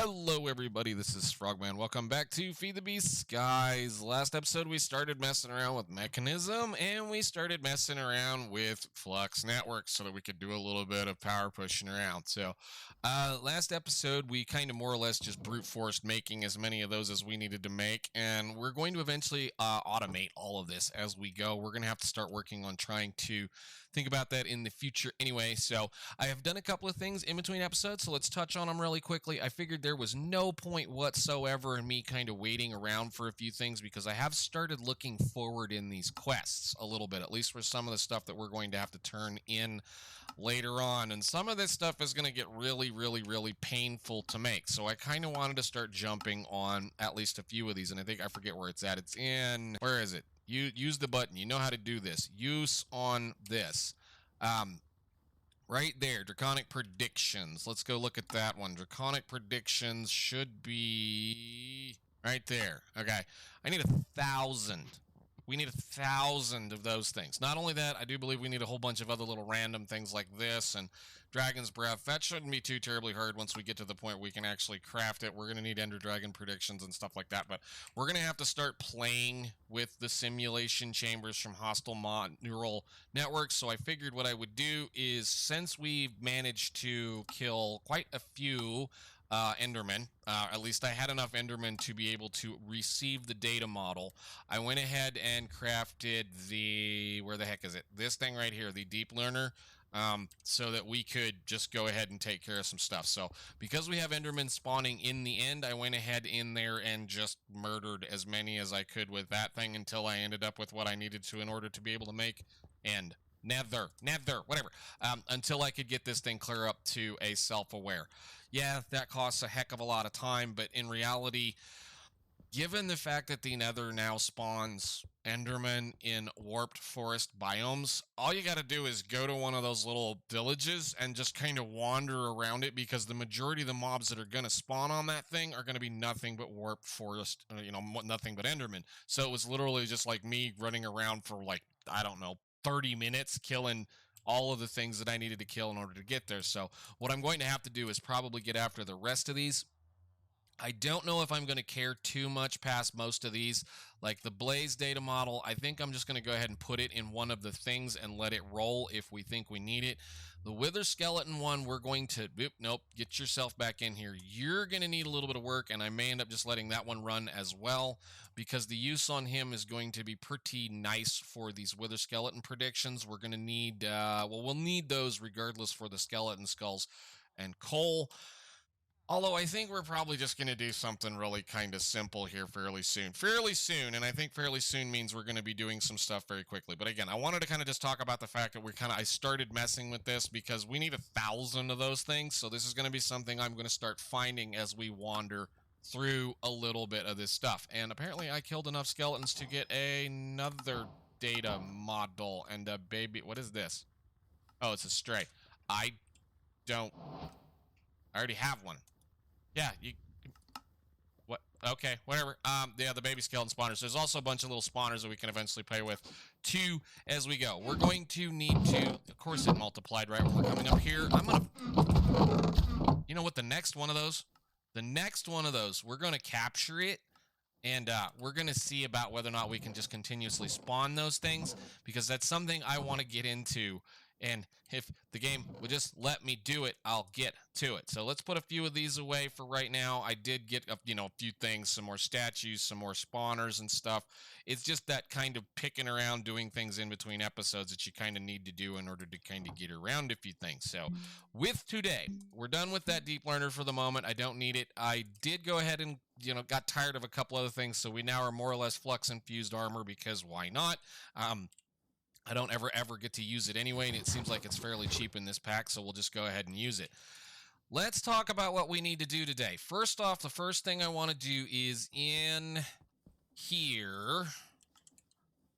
Hello everybody, this is Frogman. Welcome back to FTB Skies. Last episode we started messing around with Mechanism and we started messing around with Flux Network so that we could do a little bit of power pushing around. So last episode we kind of more or less just brute forced making as many of those as we needed to make, and we're going to eventually automate all of this as we go. We're going to have to start working on trying to think about that in the future anyway. So I have done a couple of things in between episodes, so let's touch on them really quickly. I figured there was no point whatsoever in me kind of waiting around for a few things because I have started looking forward in these quests a little bit, at least for some of the stuff that we're going to have to turn in later on. And some of this stuff is going to get really painful to make. So I kind of wanted to start jumping on at least a few of these. And I think I forget where it's at. It's in, where is it? You use the button. You know how to do this. Use on this. Right there, Draconic Predictions. Let's go look at that one. Draconic Predictions should be right there. Okay, I need 1,000. We need 1,000 of those things. Not only that, I do believe we need a whole bunch of other little random things like this and Dragon's Breath. That shouldn't be too terribly hard once we get to the point where we can actually craft it. We're going to need Ender Dragon predictions and stuff like that, but we're going to have to start playing with the simulation chambers from hostile neural networks. So I figured what I would do is, since we've managed to kill quite a few Endermen, at least I had enough Endermen to be able to receive the data model, I went ahead and crafted the, where the heck is it? This thing right here, the Deep Learner, so that we could just go ahead and take care of some stuff. So because we have Endermen spawning in the end, I went ahead in there and just murdered as many as I could with that thing until I ended up with what I needed to in order to be able to make nether, whatever, until I could get this thing clear up to a self-aware. Yeah, that costs a heck of a lot of time, but in reality, given the fact that the nether now spawns Enderman in warped forest biomes, all you got to do is go to one of those little villages and just kind of wander around it, because the majority of the mobs that are going to spawn on that thing are going to be nothing but warped forest, nothing but Enderman. So it was literally just like me running around for like, I don't know, 30 minutes killing all of the things that I needed to kill in order to get there. So what I'm going to have to do is probably get after the rest of these. I don't know if I'm going to care too much past most of these. Like the Blaze data model, I think I'm just going to go ahead and put it in one of the things and let it roll if we think we need it. The Wither Skeleton one, we're going to, nope, get yourself back in here. You're going to need a little bit of work, and I may end up just letting that one run as well, because the use on him is going to be pretty nice for these Wither Skeleton predictions. We're going to need, we'll need those regardless for the skeleton skulls and coal. Although I think we're probably just going to do something really kind of simple here fairly soon. And I think fairly soon means we're going to be doing some stuff very quickly. But again, I wanted to kind of just talk about the fact that I started messing with this because we need 1,000 of those things. So this is going to be something I'm going to start finding as we wander through a little bit of this stuff. And apparently I killed enough skeletons to get another data model and a baby. What is this? Oh, it's a stray. I already have one. Yeah, what? Okay, whatever. Yeah, the baby skeleton spawners. There's also a bunch of little spawners that we can eventually play with, too, as we go. We're going to need to, of course it multiplied right when we're coming up here. You know what, the next one of those, we're going to capture it, and we're going to see about whether or not we can just continuously spawn those things, because that's something I want to get into. And if the game would just let me do it, I'll get to it. So let's put a few of these away for right now. I did get, a few things, some more statues, some more spawners and stuff. It's just that kind of picking around, doing things in between episodes that you kind of need to do in order to kind of get around a few things. So with today, we're done with that deep learner for the moment. I don't need it. I did go ahead and, got tired of a couple other things. So we now are more or less flux infused armor, because why not? I don't ever get to use it anyway, and it seems like it's fairly cheap in this pack, so we'll just go ahead and use it. Let's talk about what we need to do today. First off, the first thing I want to do is in here.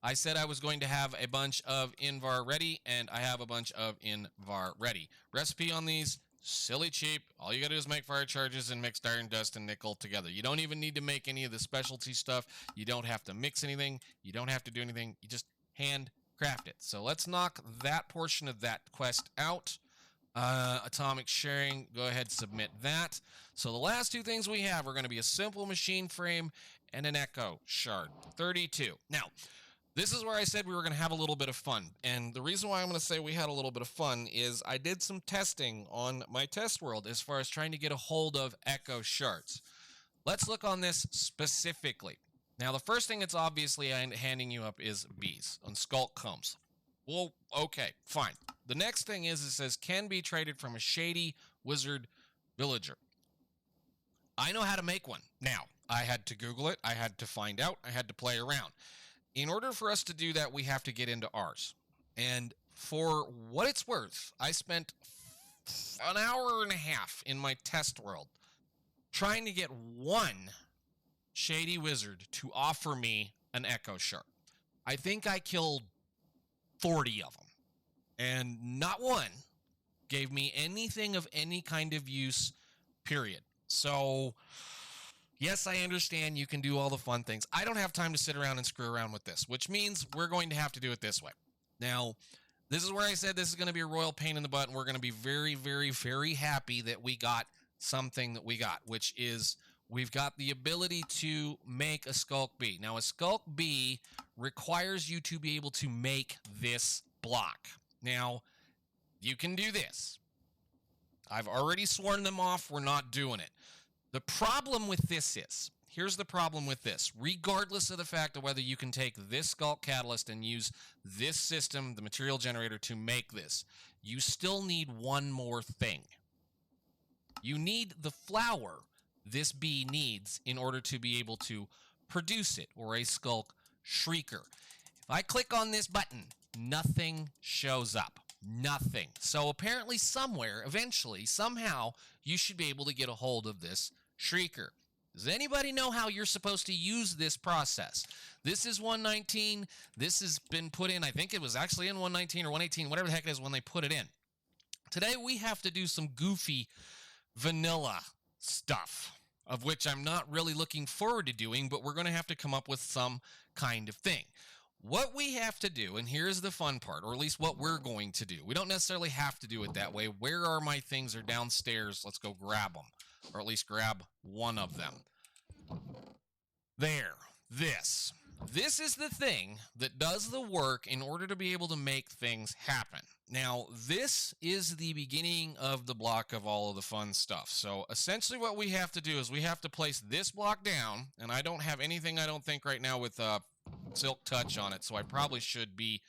I said I was going to have a bunch of Invar ready, and I have a bunch of Invar ready. Recipe on these, silly cheap. All you gotta do is make fire charges and mix iron dust and nickel together. You don't even need to make any of the specialty stuff. You don't have to mix anything. You don't have to do anything. You just hand craft it. So let's knock that portion of that quest out. Atomic sharing, go ahead, submit that. So the last two things we have are going to be a simple machine frame and an Echo Shard. 32. Now, this is where I said we were going to have a little bit of fun. And the reason why I'm going to say we had a little bit of fun is I did some testing on my test world as far as trying to get a hold of Echo Shards. Let's look on this specifically. Now, the first thing it's obviously handing you up is bees on Sculk combs. Well, okay, fine. The next thing is it says can be traded from a shady wizard villager. I know how to make one. Now, I had to Google it. I had to find out. I had to play around. In order for us to do that, we have to get into ours. And for what it's worth, I spent an hour and a half in my test world trying to get one shady wizard to offer me an Echo Shard. I think I killed 40 of them, and not one gave me anything of any kind of use, period. So, yes, I understand you can do all the fun things. I don't have time to sit around and screw around with this, which means we're going to have to do it this way. Now, this is where I said this is going to be a royal pain in the butt, and we're going to be very, very, very happy that we got something that we got, which is we've got the ability to make a Skulk Bee. Now, a Skulk Bee requires you to be able to make this block. Now, you can do this. I've already sworn them off. We're not doing it. The problem with this is, here's the problem with this. Regardless of the fact of whether you can take this Skulk Catalyst and use this system, the material generator, to make this, you still need one more thing. You need the flower this bee needs in order to be able to produce it, or a Skulk Shrieker. If I click on this button, nothing shows up. Nothing. So apparently somewhere, eventually, somehow, you should be able to get a hold of this Shrieker. Does anybody know how you're supposed to use this process? This is 119. This has been put in, I think it was actually in 119 or 118, whatever the heck it is when they put it in. Today we have to do some goofy vanilla stuff, of which I'm not really looking forward to doing, but we're going to have to come up with some kind of thing. What we have to do, and here's the fun part, or at least what we're going to do. We don't necessarily have to do it that way. Where are my things? They're downstairs. Let's go grab them, or at least grab one of them. There. This. This is the thing that does the work in order to be able to make things happen. Now, this is the beginning of the block of all of the fun stuff. So, essentially what we have to do is we have to place this block down, and I don't have anything, I don't think, right now with Silk Touch on it, so I probably should be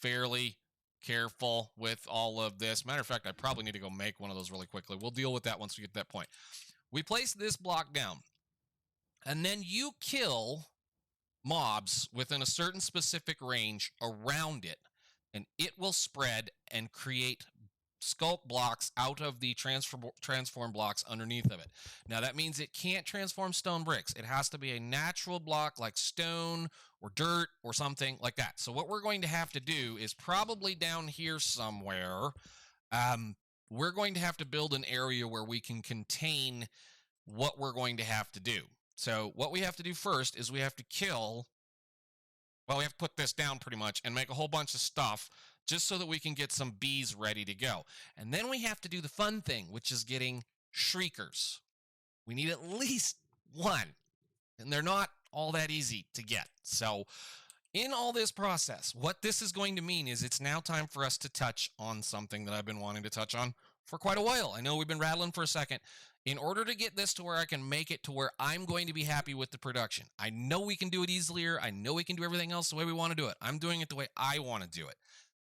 fairly careful with all of this. Matter of fact, I probably need to go make one of those really quickly. We'll deal with that once we get to that point. We place this block down, and then you kill mobs within a certain specific range around it, and it will spread and create Skulk blocks out of the transform blocks underneath of it. Now, that means it can't transform stone bricks. It has to be a natural block like stone or dirt or something like that. So what we're going to have to do is probably down here somewhere, we're going to have to build an area where we can contain what we're going to have to do. So what we have to do first is we have to kill, well, we have to put this down pretty much and make a whole bunch of stuff just so that we can get some bees ready to go. And then we have to do the fun thing, which is getting Shriekers. We need at least one, and they're not all that easy to get. So in all this process, what this is going to mean is it's now time for us to touch on something that I've been wanting to touch on for quite a while. I know we've been rattling for a second. In order to get this to where I can make it to where I'm going to be happy with the production, I know we can do it easier. I know we can do everything else the way we want to do it. I'm doing it the way I want to do it.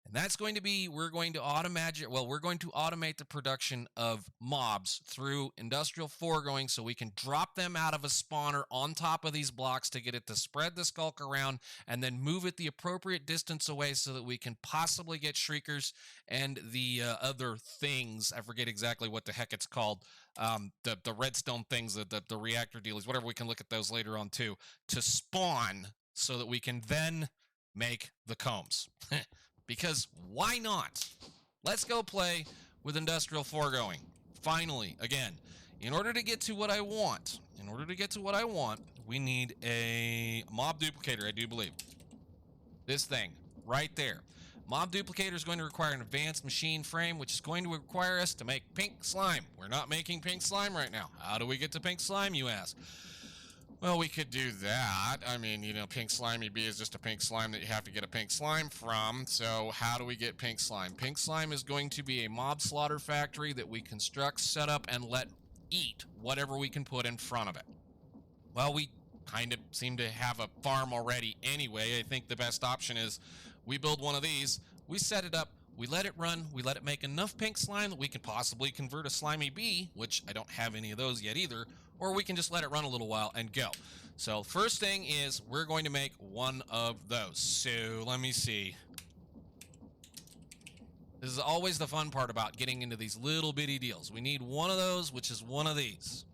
And that's going to be, we're going to automate the production of mobs through industrial foregoing so we can drop them out of a spawner on top of these blocks to get it to spread the Skulk around and then move it the appropriate distance away so that we can possibly get Shriekers and the other things. I forget exactly what the heck it's called. The redstone things, the reactor dealies, whatever, we can look at those later on too, to spawn so that we can then make the combs. Because why not? Let's go play with industrial foregoing. Finally, again, in order to get to what I want, we need a mob duplicator, I do believe. This thing right there. Mob Duplicator is going to require an advanced machine frame, which is going to require us to make pink slime. We're not making pink slime right now. How do we get to pink slime, you ask? Well, we could do that. I mean, you know, pink slime EB is just a pink slime that you have to get a pink slime from. So how do we get pink slime? Pink slime is going to be a mob slaughter factory that we construct, set up, and let eat whatever we can put in front of it. Well, we kind of seem to have a farm already anyway. I think the best option is we build one of these, we set it up, we let it run, we let it make enough pink slime that we can possibly convert a slimy bee, which I don't have any of those yet either, or we can just let it run a little while and go. So first thing is we're going to make one of those. So let me see. This is always the fun part about getting into these little bitty deals. We need one of those, which is one of these.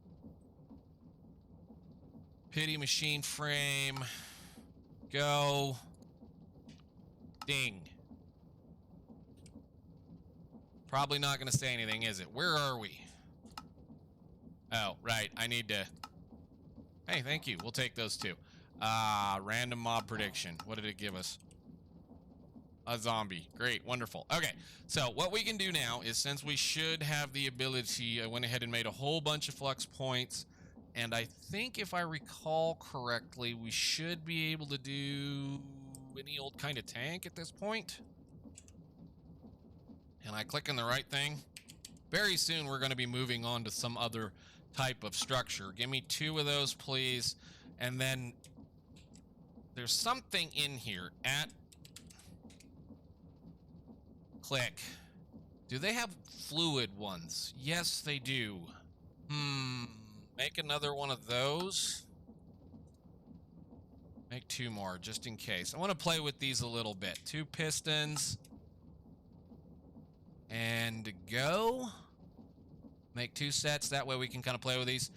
Pity machine frame. Go. Ding. Probably not going to say anything, is it? Where are we? Oh, right. I need to... Hey, thank you. We'll take those two. Random mob prediction. What did it give us? A zombie. Great. Wonderful. Okay. So what we can do now is, since we should have the ability, I went ahead and made a whole bunch of flux points. And I think if I recall correctly, we should be able to do any old kind of tank at this point. And I click on the right thing. Very soon we're going to be moving on to some other type of structure. Give me 2 of those, please. And then there's something in here at... Click. Do they have fluid ones? Yes, they do. Make another one of those. Make 2 more, just in case. I want to play with these a little bit. 2 pistons. And go. Make 2 sets. That way we can kind of play with these.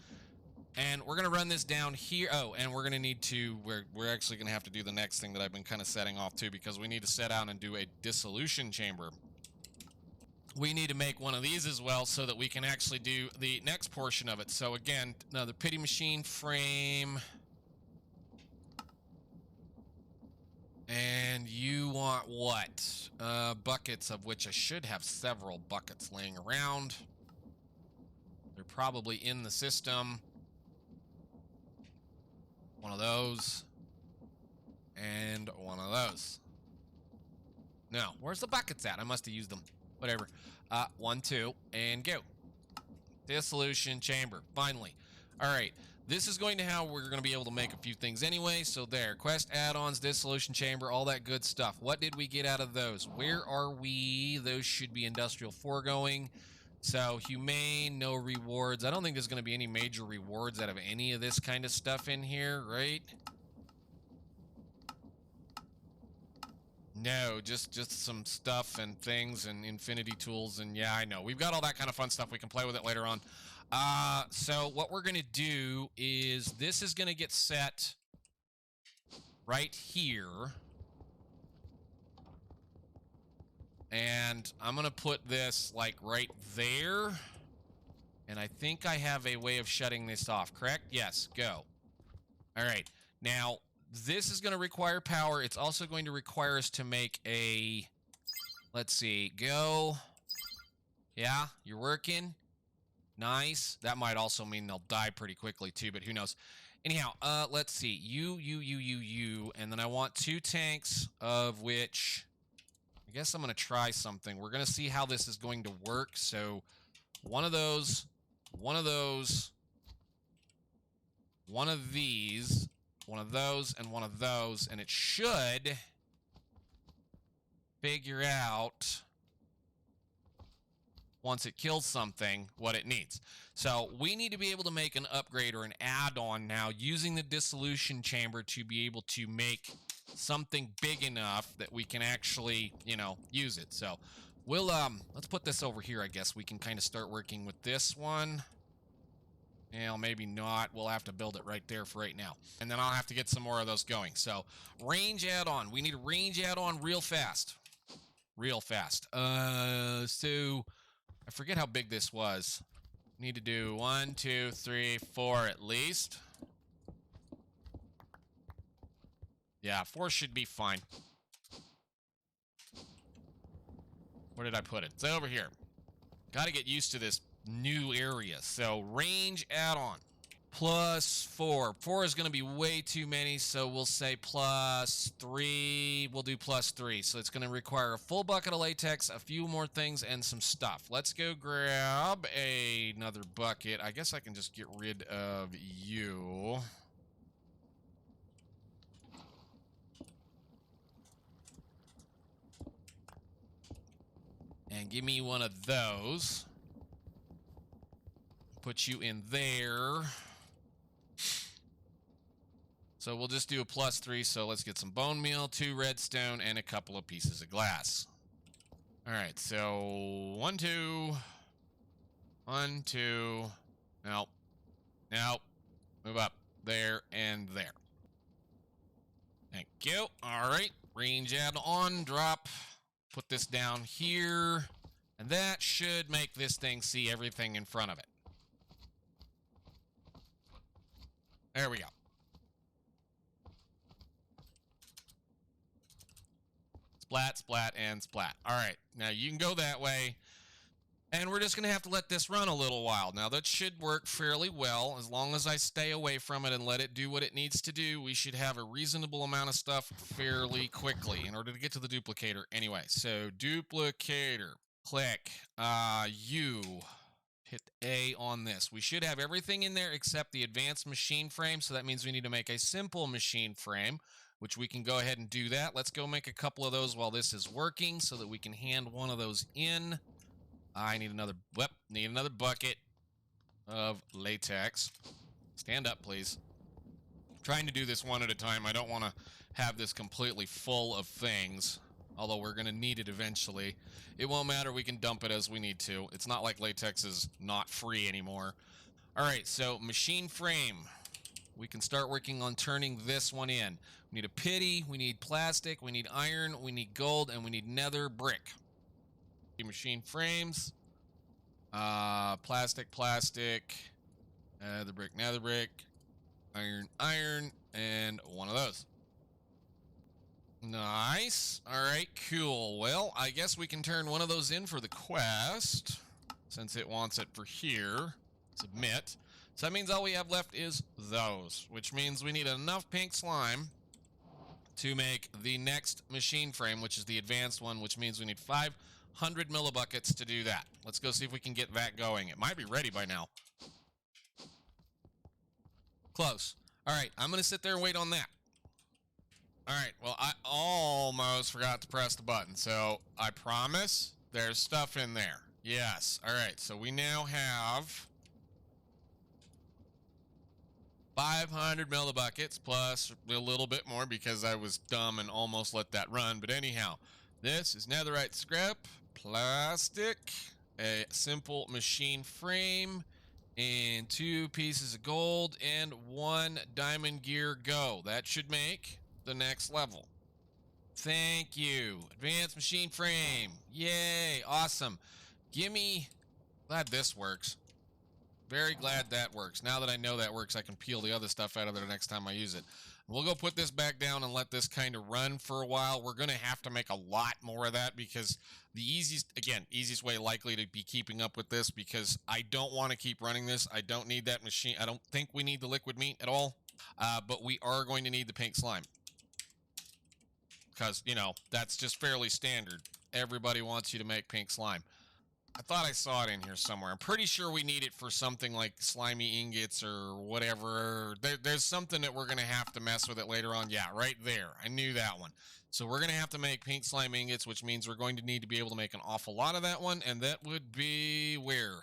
And we're going to run this down here. Oh, and we're going to need to... We're actually going to have to do the next thing that I've been kind of setting off too, because we need to set out and do a dissolution chamber. We need to make one of these as well so that we can actually do the next portion of it. So again, another pity machine frame. And you want what? Buckets, of which I should have several buckets laying around. They're probably in the system. One of those. And one of those. No, where's the buckets at? I must have used them. Whatever. 1, 2, and go. Dissolution chamber. Finally. All right. This is going to how we're going to be able to make a few things anyway. So there. Quest add-ons, dissolution chamber, all that good stuff. What did we get out of those? Where are we? Those should be industrial foregoing. So humane, no rewards. I don't think there's going to be any major rewards out of any of this kind of stuff in here, right? No, just some stuff and things and infinity tools, and yeah, I know. We've got all that kind of fun stuff. We can play with it later on. So what we're going to do is this is going to get set right here. And I'm going to put this like right there. And I think I have a way of shutting this off, correct? Yes, go. All right. Now, this is going to require power. It's also going to require us to make a... Let's see. Go. Yeah, you're working. Nice. That might also mean they'll die pretty quickly too, but who knows. Anyhow, let's see. You. And then I want 2 tanks, of which... I guess I'm going to try something. We're going to see how this is going to work. So, one of those, one of those, one of these, one of those, and one of those. And it should figure out, once it kills something, what it needs. So we need to be able to make an upgrade or an add-on now using the dissolution chamber to be able to make something big enough that we can actually, you know, use it. So we'll, let's put this over here, I guess. We can kind of start working with this one. Well, maybe not. We'll have to build it right there for right now. And then I'll have to get some more of those going. So range add-on. We need a range add-on real fast. Real fast. So... I forget how big this was. Need to do 1, 2, 3, 4 at least. Yeah, 4 should be fine. Where did I put it? It's over here. Got to get used to this new area. So range add-on. +4. 4 is going to be way too many, so we'll say +3. We'll do +3. So it's going to require a full bucket of latex, a few more things, and some stuff. Let's go grab another bucket. I guess I can just get rid of you. And give me one of those. Put you in there. So we'll just do a +3. So let's get some bone meal, 2 redstone, and a couple of pieces of glass. All right, so 1, 2. 1, 2. Nope. Nope. Move up. There and there. Thank you. All right. Range add on. Drop. Put this down here. And that should make this thing see everything in front of it. There we go. Splat, splat, and splat. All right, now you can go that way. And we're just going to have to let this run a little while. Now, that should work fairly well. As long as I stay away from it and let it do what it needs to do, we should have a reasonable amount of stuff fairly quickly in order to get to the duplicator. Anyway, so duplicator. Click. You. Hit A on this. We should have everything in there except the advanced machine frame. So that means we need to make a simple machine frame, which we can go ahead and do that. Let's go make a couple of those while this is working so that we can hand one of those in. I need another bucket of latex. Stand up, please. I'm trying to do this one at a time. I don't want to have this completely full of things, although we're going to need it eventually. It won't matter. We can dump it as we need to. It's not like latex is not free anymore. All right, so machine frame. We can start working on turning this one in. We need a pity, we need plastic, we need iron, we need gold, and we need nether brick. Machine frames. Plastic, nether brick, iron, and one of those. Nice. All right, cool. Well, I guess we can turn one of those in for the quest, since it wants it for here. Submit. So that means all we have left is those, which means we need enough pink slime to make the next machine frame, which is the advanced one, which means we need 500 millibuckets to do that. Let's go see if we can get that going. It might be ready by now. Close. All right, I'm going to sit there and wait on that. All right, well, I almost forgot to press the button, so I promise there's stuff in there. Yes. All right, so we now have 500 millibuckets plus a little bit more because I was dumb and almost let that run. But anyhow, this is netherite scrap, plastic, a simple machine frame, and 2 pieces of gold and 1 diamond gear go. That should make the next level. Thank you. Advanced machine frame. Yay. Awesome. Gimme. Glad this works. Very glad that works. Now that I know that works, I can peel the other stuff out of there next time I use it. We'll go put this back down and let this kind of run for a while. We're going to have to make a lot more of that because the easiest way likely to be keeping up with this, because I don't want to keep running this. I don't need that machine. I don't think we need the liquid meat at all, but we are going to need the pink slime because, you know, that's just fairly standard. Everybody wants you to make pink slime. I thought I saw it in here somewhere. I'm pretty sure we need it for something like slimy ingots or whatever. There's something that we're going to have to mess with it later on. Yeah, right there. I knew that one. So we're going to have to make pink slime ingots, which means we're going to need to be able to make an awful lot of that one. And that would be where?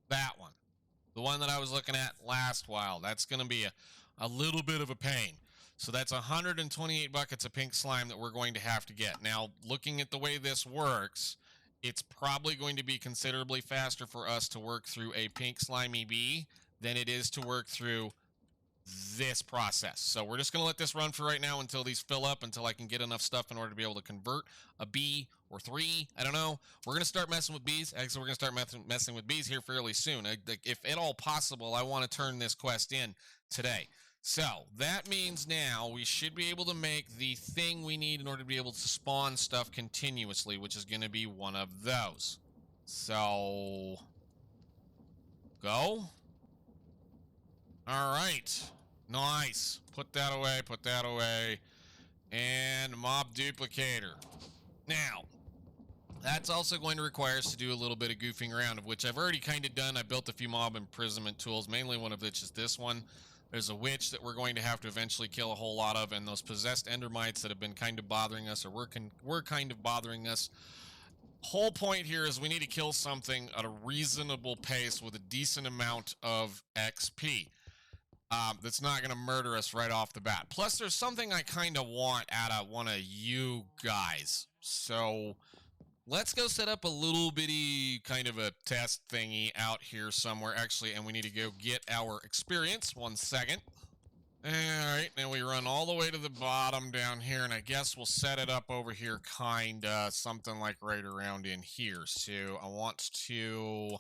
That one. The one that I was looking at last while. That's going to be a little bit of a pain. So that's 128 buckets of pink slime that we're going to have to get. Now, looking at the way this works, it's probably going to be considerably faster for us to work through a pink slimy bee than it is to work through this process. So we're just going to let this run for right now until these fill up, until I can get enough stuff in order to be able to convert a bee or 3. I don't know. We're going to start messing with bees. Actually, we're going to start messing with bees here fairly soon. If at all possible, I want to turn this quest in today. So, that means now we should be able to make the thing we need in order to be able to spawn stuff continuously, which is going to be one of those. So, go. All right. Nice. Put that away, put that away. And Mob Duplicator. Now, that's also going to require us to do a little bit of goofing around, of which I've already kind of done. I built a few mob imprisonment tools, mainly one of which is this one. There's a witch that we're going to have to eventually kill a whole lot of, and those possessed endermites that have been kind of bothering us, or were kind of bothering us. Whole point here is we need to kill something at a reasonable pace with a decent amount of XP. That's not going to murder us right off the bat. Plus, there's something I kind of want out of one of you guys. So, let's go set up a little bitty kind of a test thingy out here somewhere. Actually, and we need to go get our experience. 1 second. Alright, now we run all the way to the bottom down here, and I guess we'll set it up over here kinda something like right around in here. So I want to,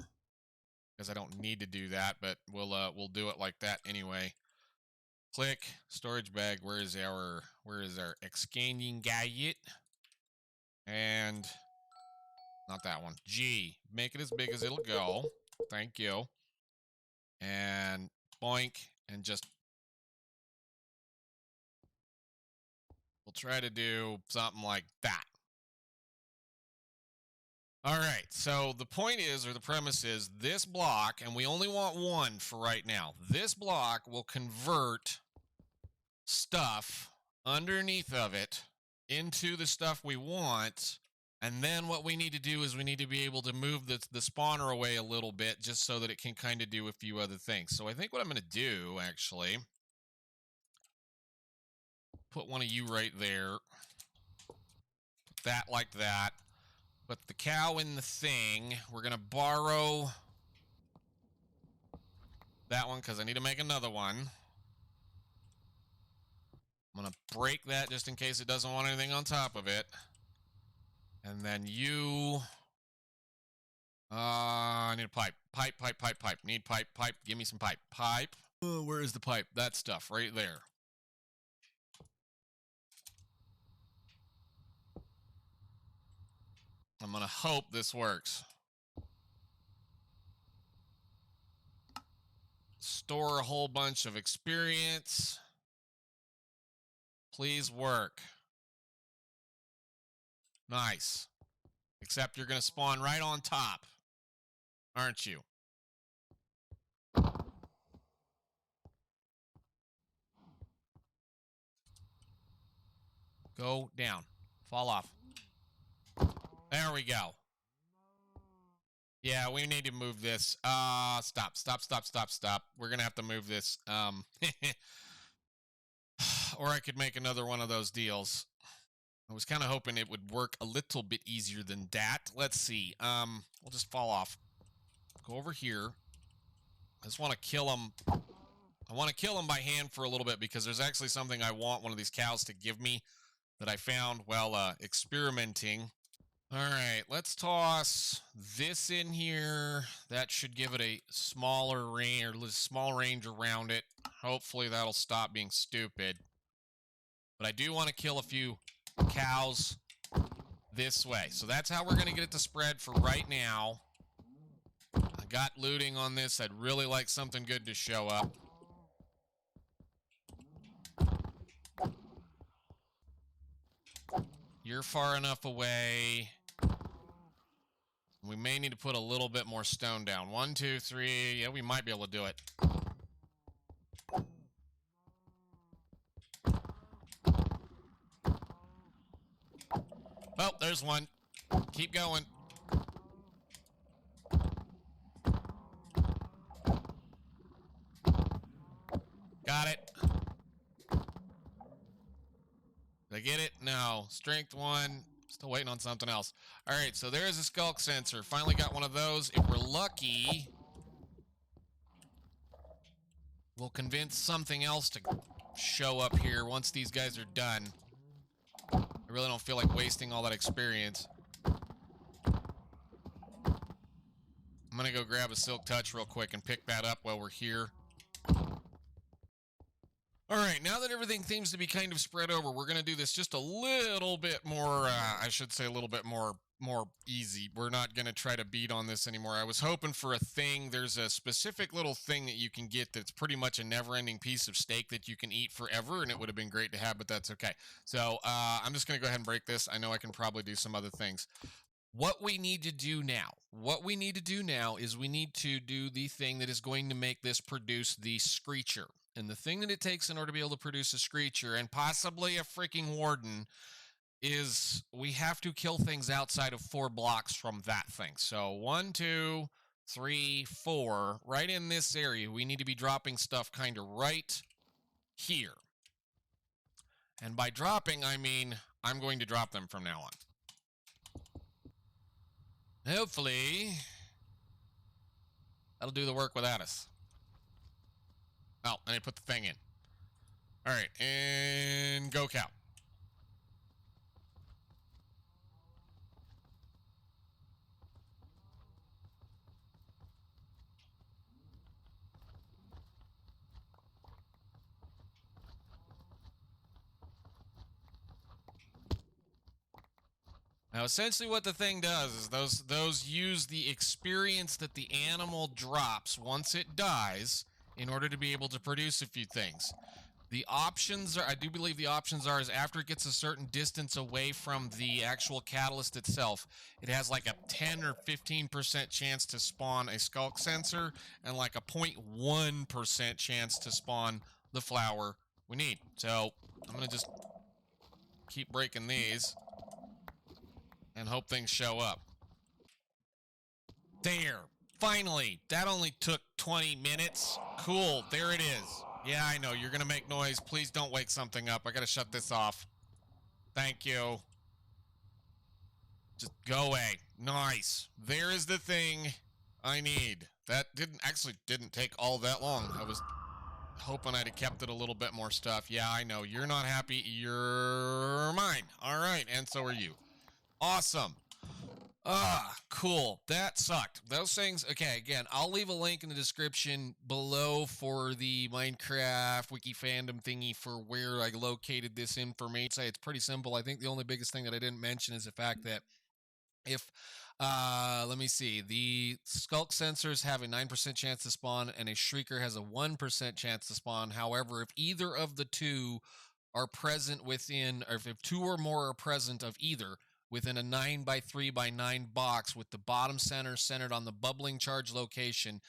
because I don't need to do that, but we'll do it like that anyway. Click storage bag. Where is our exchanging gadget? And not that one. G. Make it as big as it'll go. Thank you. And boink, and just we'll try to do something like that. All right, so the point is, or the premise is, this block, and we only want one for right now, this block will convert stuff underneath of it into the stuff we want, and then what we need to do is we need to be able to move the spawner away a little bit just so that it can kind of do a few other things. So I think what I'm going to do, actually, put one of you right there. Put that like that. Put the cow in the thing. We're going to borrow that one because I need to make another one. I'm going to break that just in case it doesn't want anything on top of it. And then you... I need a pipe. Pipe. Need pipe. Give me some pipe. Pipe. Where is the pipe? That stuff right there. I'm going to hope this works. Store a whole bunch of experience. Please work. Nice. Except you're going to spawn right on top, aren't you? Go down. Fall off. There we go. Yeah, we need to move this. Stop. We're going to have to move this. Or I could make another one of those deals. I was kind of hoping it would work a little bit easier than that. Let's see. We'll just fall off. Go over here. I just want to kill them. I want to kill them by hand for a little bit because there's actually something I want one of these cows to give me that I found while experimenting. All right, let's toss this in here. That should give it a smaller range, or small range around it. Hopefully that'll stop being stupid. But I do want to kill a few cows this way. So that's how we're going to get it to spread for right now. I got looting on this. I'd really like something good to show up. You're far enough away. We may need to put a little bit more stone down. 1, 2, 3. Yeah, we might be able to do it. Oh, there's one. Keep going. Got it. Did I get it? No. Strength 1. Still waiting on something else. All right, so there's a Sculk sensor. Finally got one of those. If we're lucky, we'll convince something else to show up here once these guys are done. I really don't feel like wasting all that experience. I'm going to go grab a Silk Touch real quick and pick that up while we're here. All right, now that everything seems to be kind of spread over, we're going to do this just a little bit more, I should say a little bit more easy. We're not going to try to beat on this anymore. I was hoping for a thing. There's a specific little thing that you can get that's pretty much a never-ending piece of steak that you can eat forever, and it would have been great to have, but that's okay. So I'm just going to go ahead and break this. I know I can probably do some other things. What we need to do now is we need to do the thing that is going to make this produce the screecher. And the thing that it takes in order to be able to produce a screecher and possibly a freaking warden is we have to kill things outside of 4 blocks from that thing. So 1, 2, 3, 4, right in this area, we need to be dropping stuff kind of right here. And by dropping, I mean I'm going to drop them from now on. Hopefully, that'll do the work without us. Oh, and I put the thing in. All right, and go cow. Now, essentially what the thing does is those use the experience that the animal drops once it dies in order to be able to produce a few things. The options are, I do believe the options are, is after it gets a certain distance away from the actual catalyst itself, it has like a 10 or 15% chance to spawn a Sculk sensor and like a 0.1% chance to spawn the flower we need. So I'm going to just keep breaking these and hope things show up. There. Finally. That only took 20 minutes. Cool. There it is. Yeah, I know. You're going to make noise. Please don't wake something up. I got to shut this off. Thank you. Just go away. Nice. There is the thing I need. That didn't take all that long. I was hoping I'd have kept it a little bit more stuff. Yeah, I know. You're not happy. You're mine. All right. And so are you. Awesome. Cool. That sucked. Those things, okay, again, I'll leave a link in the description below for the Minecraft wiki fandom thingy for where I located this information. It's pretty simple. I think the only biggest thing that I didn't mention is the fact that if, let me see, the Sculk sensors have a 9% chance to spawn and a Shrieker has a 1% chance to spawn. However, if either of the two are present within, or if 2 or more are present of either, within a 9x3x9 box with the bottom center centered on the bubbling charge location,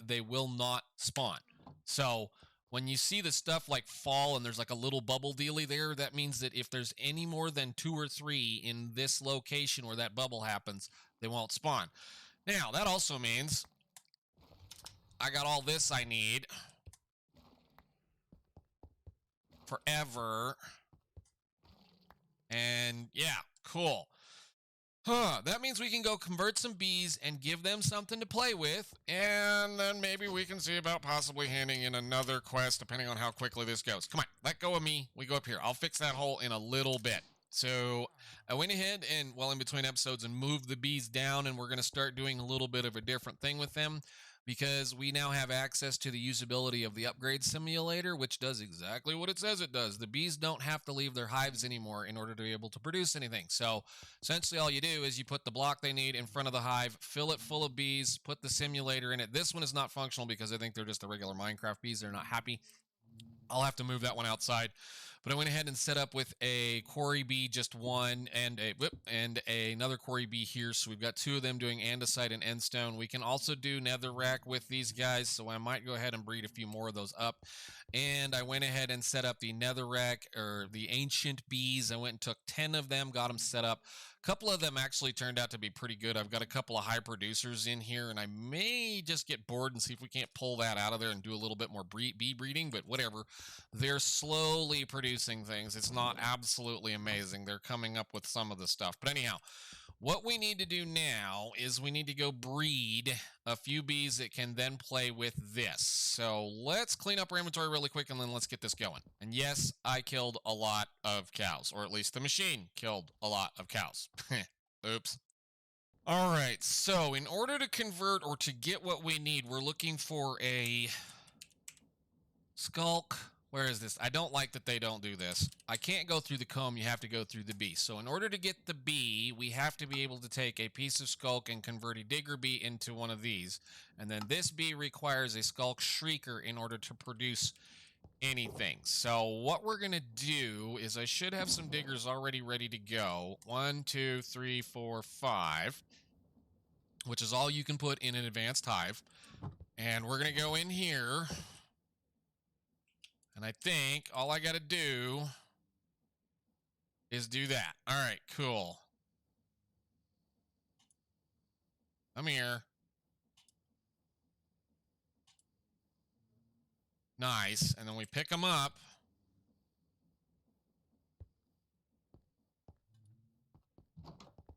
they will not spawn. So when you see the stuff like fall and there's like a little bubble dealy there, that means that if there's any more than 2 or 3 in this location where that bubble happens, they won't spawn. Now, that also means I got all this I need forever. And yeah, cool. That means we can go convert some bees and give them something to play with, and then maybe we can see about possibly handing in another quest, depending on how quickly this goes. Come on, let go of me. We go up here. I'll fix that hole in a little bit. So I went ahead and, well, in between episodes, and moved the bees down, and we're going to start doing a little bit of a different thing with them, because we now have access to the usability of the upgrade simulator, which does exactly what it says it does. The bees don't have to leave their hives anymore in order to be able to produce anything. So essentially all you do is you put the block they need in front of the hive, fill it full of bees, put the simulator in it. This one is not functional because I think they're just the regular Minecraft bees. They're not happy. I'll have to move that one outside. But I went ahead and set up with a quarry bee, just one, and another quarry bee here. So we've got 2 of them doing andesite and endstone. We can also do netherrack with these guys, so I might go ahead and breed a few more of those up. And I went ahead and set up the netherrack, or the ancient bees. I went and took 10 of them, got them set up. A couple of them actually turned out to be pretty good. I've got a couple of high producers in here, and I may just get bored and see if we can't pull that out of there and do a little bit more bee breeding, but whatever. They're slowly producing things. It's not absolutely amazing. They're coming up with some of the stuff. But anyhow, what we need to do now is we need to go breed a few bees that can then play with this. So let's clean up our inventory really quick, and then let's get this going. And yes, I killed a lot of cows, or at least the machine killed a lot of cows. Oops. All right, so in order to convert or to get what we need, we're looking for a Sculk Where is this? I don't like that they don't do this. I can't go through the comb. You have to go through the bee. So in order to get the bee, we have to be able to take a piece of Skulk and convert a digger bee into one of these. And then this bee requires a Skulk Shrieker in order to produce anything. So what we're going to do is I should have some diggers already ready to go. 1, 2, 3, 4, 5, which is all you can put in an advanced hive. And we're going to go in here. And I think all I got to do is do that. All right, cool. Come here. Nice. And then we pick them up.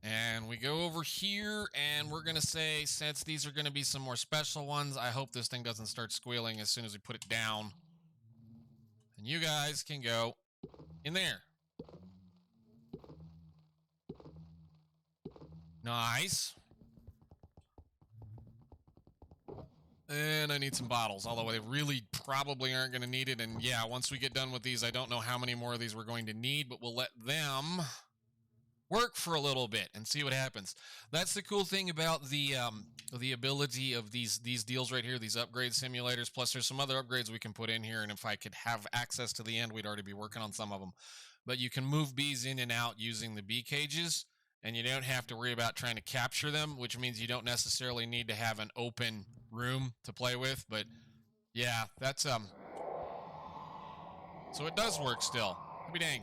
And we go over here, and we're going to say, since these are going to be some more special ones, I hope this thing doesn't start squealing as soon as we put it down. And you guys can go in there. Nice. And I need some bottles, although they really probably aren't going to need it. And yeah, once we get done with these, I don't know how many more of these we're going to need, but we'll let them work for a little bit and see what happens. That's the cool thing about the ability of these deals right here, these upgrade simulators. Plus, there's some other upgrades we can put in here, and if I could have access to the end, we'd already be working on some of them. But you can move bees in and out using the bee cages, and you don't have to worry about trying to capture them, which means you don't necessarily need to have an open room to play with. But yeah, that's so it does work still. I'll be dang.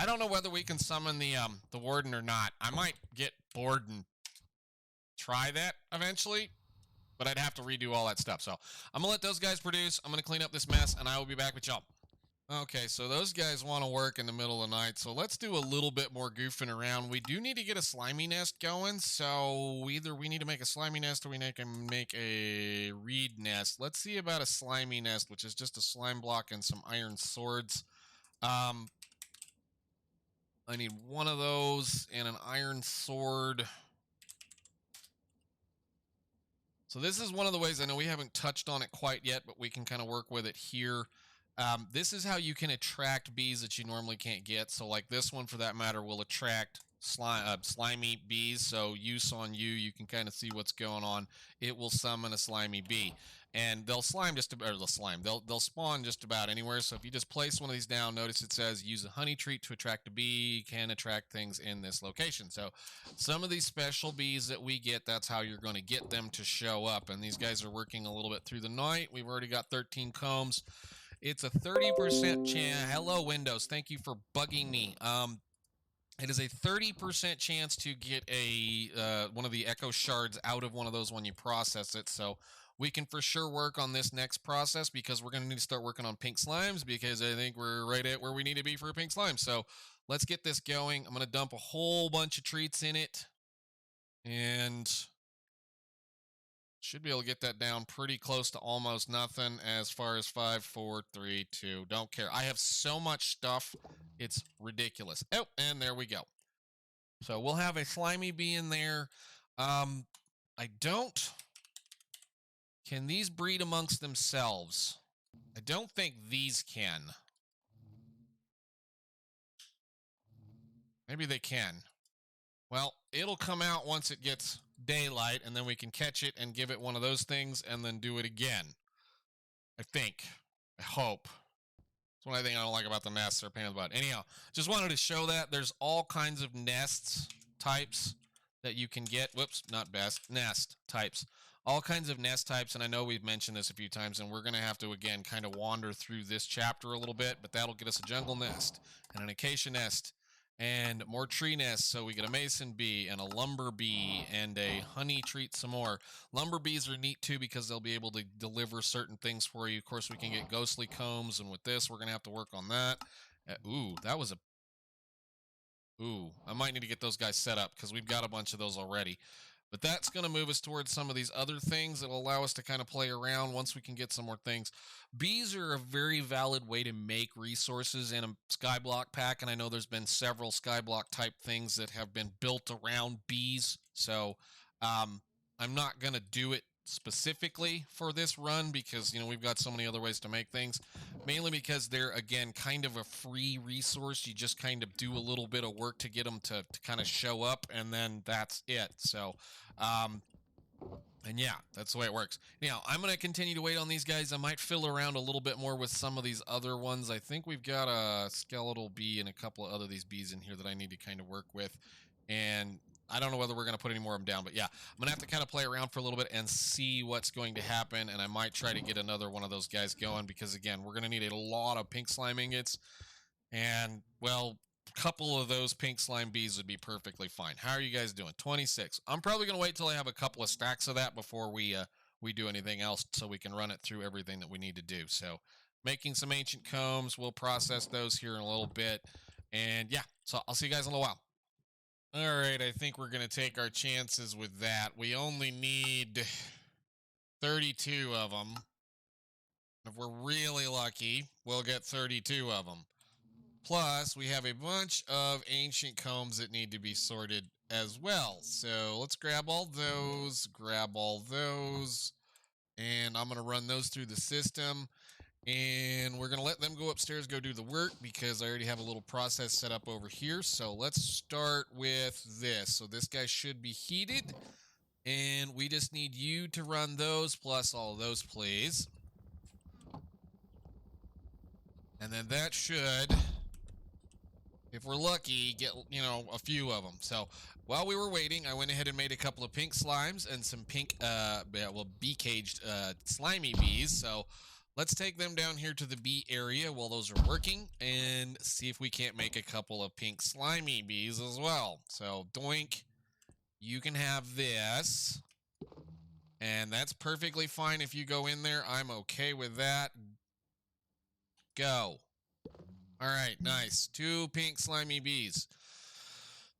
I don't know whether we can summon the warden or not. I might get bored and try that eventually, but I'd have to redo all that stuff. So I'm gonna let those guys produce. I'm gonna clean up this mess, and I will be back with y'all. Okay, so those guys want to work in the middle of the night, so let's do a little bit more goofing around. We do need to get a slimy nest going, so either we need to make a slimy nest or we make a reed nest. Let's see about a slimy nest, which is just a slime block and some iron swords. I need one of those and an iron sword. So this is one of the ways, I know we haven't touched on it quite yet, but we can kind of work with it here. This is how you can attract bees that you normally can't get. So like this one, for that matter, will attract slimy bees. So use on you, you can kind of see what's going on. It will summon a slimy bee, and they'll slime just about, or they'll spawn just about anywhere. So if you just place one of these down, notice it says use a honey treat to attract a bee, can attract things in this location. So some of these special bees that we get, that's how you're going to get them to show up. And these guys are working a little bit through the night. We've already got 13 combs. It's a 30% chance. Hello, Windows. Thank you for bugging me. It is a 30% chance to get a one of the Echo Shards out of one of those when you process it. So we can for sure work on this next process, because we're going to need to start working on pink slimes, because I think we're right at where we need to be for a pink slime. So let's get this going. I'm going to dump a whole bunch of treats in it, and should be able to get that down pretty close to almost nothing as far as 5, 4, 3, 2. Don't care. I have so much stuff. It's ridiculous. Oh, and there we go. So we'll have a slimy bee in there. I don't... Can these breed amongst themselves? I don't think these can. Maybe they can. Well, it'll come out once it gets daylight, and then we can catch it and give it one of those things and then do it again. I think. I hope. That's one thing I don't like about the nests. They're a pain in the butt. Anyhow, just wanted to show that there's all kinds of nests types that you can get. Whoops, not best. Nest types. All kinds of nest types, and I know we've mentioned this a few times, and we're going to have to, again, kind of wander through this chapter a little bit, but that'll get us a jungle nest and an acacia nest and more tree nests. So we get a mason bee and a lumber bee and a honey treat some more. Lumber bees are neat too, because they'll be able to deliver certain things for you. Of course, we can get ghostly combs, and with this, we're going to have to work on that. Ooh, that was a... Ooh, I might need to get those guys set up, because we've got a bunch of those already. But that's going to move us towards some of these other things that will allow us to kind of play around once we can get some more things. Bees are a very valid way to make resources in a skyblock pack, and I know there's been several skyblock type things that have been built around bees. So I'm not going to do it specifically for this run because, you know, we've got so many other ways to make things. Mainly because they're, again, kind of a free resource. You just kind of do a little bit of work to get them to kind of show up, and then that's it. So, and yeah, that's the way it works. Now, I'm going to continue to wait on these guys. I might fill around a little bit more with some of these other ones. I think we've got a skeletal bee and a couple of other these bees in here that I need to kind of work with. And I don't know whether we're going to put any more of them down, but yeah, I'm going to have to kind of play around for a little bit and see what's going to happen, and I might try to get another one of those guys going because, again, we're going to need a lot of pink slime ingots, and, well, a couple of those pink slime bees would be perfectly fine. How are you guys doing? 26. I'm probably going to wait till I have a couple of stacks of that before we do anything else so we can run it through everything that we need to do. So, making some ancient combs. We'll process those here in a little bit, and, yeah, so I'll see you guys in a little while. All right, I think we're going to take our chances with that. We only need 32 of them. If we're really lucky, we'll get 32 of them. Plus, we have a bunch of ancient combs that need to be sorted as well. So let's grab all those, and I'm going to run those through the system. And we're going to let them go upstairs, go do the work, because I already have a little process set up over here. So let's start with this. So this guy should be heated. And we just need you to run those, plus all of those, please. And then that should, if we're lucky, get, you know, a few of them. So while we were waiting, I went ahead and made a couple of pink slimes and some pink, bee-caged slimy bees. So let's take them down here to the bee area while those are working and see if we can't make a couple of pink slimy bees as well. So, doink, you can have this. And that's perfectly fine if you go in there. I'm okay with that. Go. All right, nice. 2 pink slimy bees.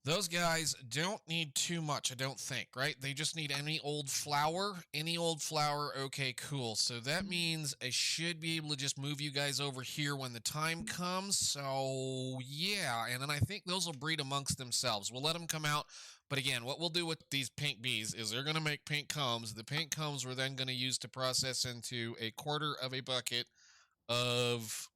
Those guys don't need too much, I don't think, right? They just need any old flower. Any old flower, okay, cool. So that means I should be able to just move you guys over here when the time comes. So, yeah, and then I think those will breed amongst themselves. We'll let them come out. But again, what we'll do with these pink bees is they're going to make pink combs. The pink combs we're then going to use to process into a quarter of a bucket of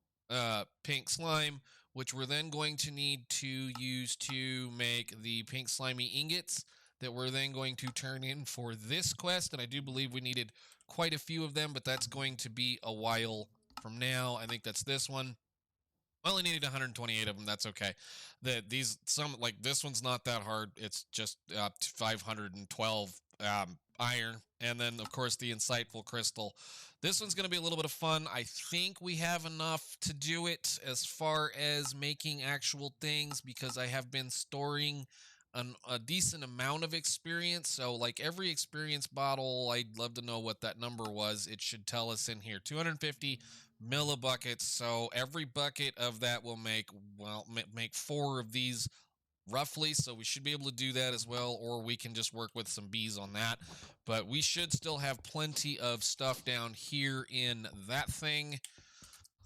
pink slime, which we're then going to need to use to make the pink slimy ingots that we're then going to turn in for this quest. And I do believe we needed quite a few of them, but that's going to be a while from now. I think that's this one. I only needed 128 of them. That's okay. Like this one's not that hard. It's just 512 iron. And then, of course, the insightful crystal. This one's going to be a little bit of fun. I think we have enough to do it as far as making actual things because I have been storing a decent amount of experience. So, like every experience bottle, I'd love to know what that number was. It should tell us in here. 250 millibuckets. So every bucket of that will make 4 of these roughly, so we should be able to do that as well, or we can just work with some bees on that. But we should still have plenty of stuff down here in that thing,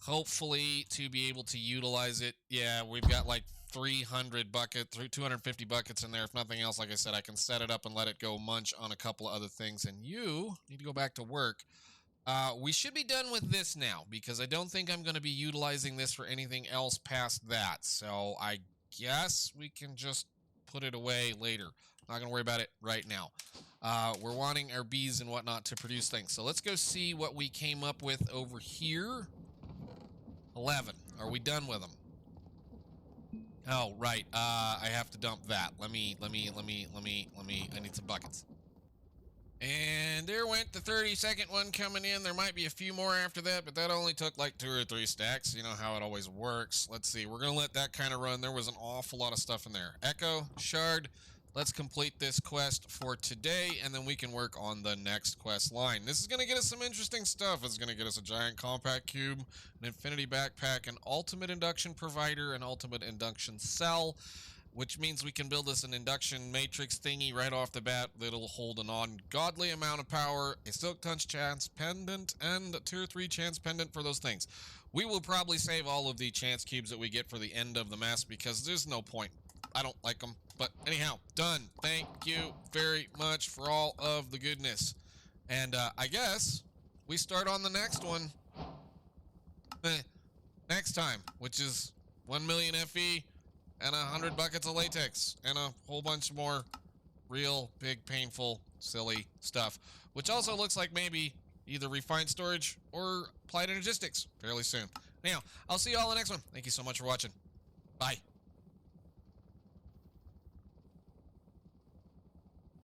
hopefully, to be able to utilize it. Yeah, we've got like 250 buckets in there. If nothing else, like I said, I can set it up and let it go munch on a couple of other things. And you need to go back to work. We should be done with this now, because I don't think I'm going to be utilizing this for anything else past that. So I guess we can just put it away later. Not going to worry about it right now. We're wanting our bees and whatnot to produce things. So let's go see what we came up with over here. 11. Are we done with them? Oh, right. I have to dump that. I need some buckets. And there went the 30-second one coming in. There might be a few more after that, but that only took like 2 or 3 stacks. You know how it always works. Let's see. We're going to let that kind of run. There was an awful lot of stuff in there. Echo Shard. Let's complete this quest for today, and then we can work on the next quest line. This is going to get us some interesting stuff. It's going to get us a giant compact cube, an infinity backpack, an ultimate induction provider, an ultimate induction cell, which means we can build us an induction matrix thingy right off the bat that'll hold an ungodly amount of power, a silk touch chance pendant, and a tier 3 chance pendant for those things. We will probably save all of the chance cubes that we get for the end of the mess because there's no point. I don't like them. But anyhow, done. Thank you very much for all of the goodness. And I guess we start on the next one next time, which is 1 million FE and 100 buckets of latex and a whole bunch more real big, painful, silly stuff, which also looks like maybe either refined storage or applied energistics fairly soon. Anyhow, I'll see you all in the next one. Thank you so much for watching. Bye.